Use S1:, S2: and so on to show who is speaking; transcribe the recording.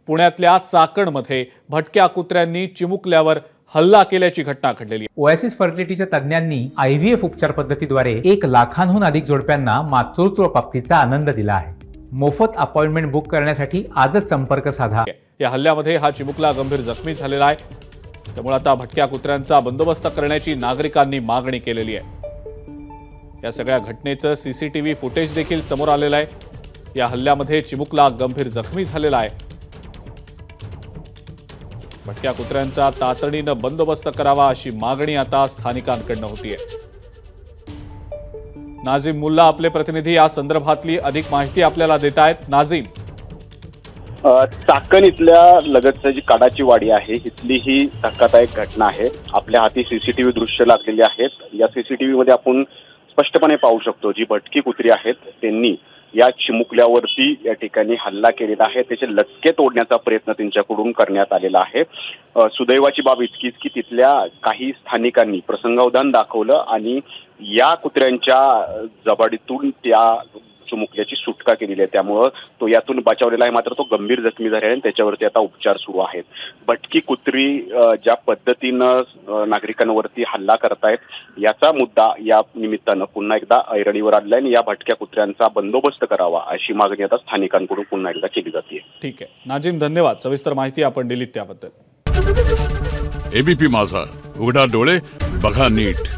S1: पुण्यातल्या चाकणमध्ये भटक्या कुत्र्यांनी चिमुकल्यावर हल्ला केल्याची घटना घडलेली आहे।
S2: ओएसिस फर्टिलिटीच्या तज्ञांनी IVF उपचार पद्धतीद्वारे 1 लाखांहून अधिक जोडप्यांना मातृत्व प्राप्तीचा आनंद दिला आहे। मोफत अपॉइंटमेंट बुक करण्यासाठी आजच संपर्क साधा।
S1: या हल्ल्यामध्ये हा चिमुकला गंभीर जखमी झालेला आहे, त्यामुळे आता भटक्या कुत्र्यांचा बंदोबस्त करण्याची नागरिकांनी मागणी केलेली आहे। या सगळ्या घटनेचं CCTV फुटेज देखील समोर आलेलं आहे। या हल्ल्यामध्ये चिमुकला गंभीर जखमी झालेला आहे। भटक्या कुत्र्यांचा तातडीनं बंदोबस्त करावा अशी मागणी आता स्थानिकांकडून होतीये। नाझीम मुल्ला आपले प्रतिनिधी या संदर्भातली अधिक माहिती आपल्याला देत आहेत। नाझीम,
S3: चाकण इथल्या लगतची जी काडाची वाडी आहे इथली ही धक्कादायक घटना आहे। आपल्या हाती CCTV दृश्य लागलेली आहेत। या CCTV मध्ये आपण स्पष्टपणे पाहू शकतो जी भटकी कुत्री आहेत त्यांनी या चिमुकल्यावरती या ठिकाणी हल्ला केलेला आहे। त्याचे लटके तोडण्याचा प्रयत्न त्यांच्याकडून करण्यात आलेला आहे। सुदैवाची बाब इतकीच की तिथल्या काही स्थानिकांनी प्रसंगावधान दाखवलं आणि या कुत्र्यांच्या जबाडीतून त्या चिमुकल्याची सुटका केलेली आहे। त्यामुळे तो यातून बचावलेला आहे, मात्र तो गंभीर जखमी झालेला आहे आणि त्याच्यावरती आता उपचार सुरू आहेत। भटकी कुत्री ज्या पद्धतीनं नागरिकांवरती हल्ला करतायत याचा मुद्दा या निमित्तानं पुन्हा एकदा ऐरणीवर आलेला आहे आणि या भटक्या कुत्र्यांचा बंदोबस्त करावा अशी मागणी आता स्थानिकांकडून पुन्हा एकदा केली जाते।
S1: ठीक आहे नाझीम, धन्यवाद। सविस्तर माहिती आपण दिलीत त्याबद्दल।
S4: ABP माझा, उघडा डोळे बघा नीट।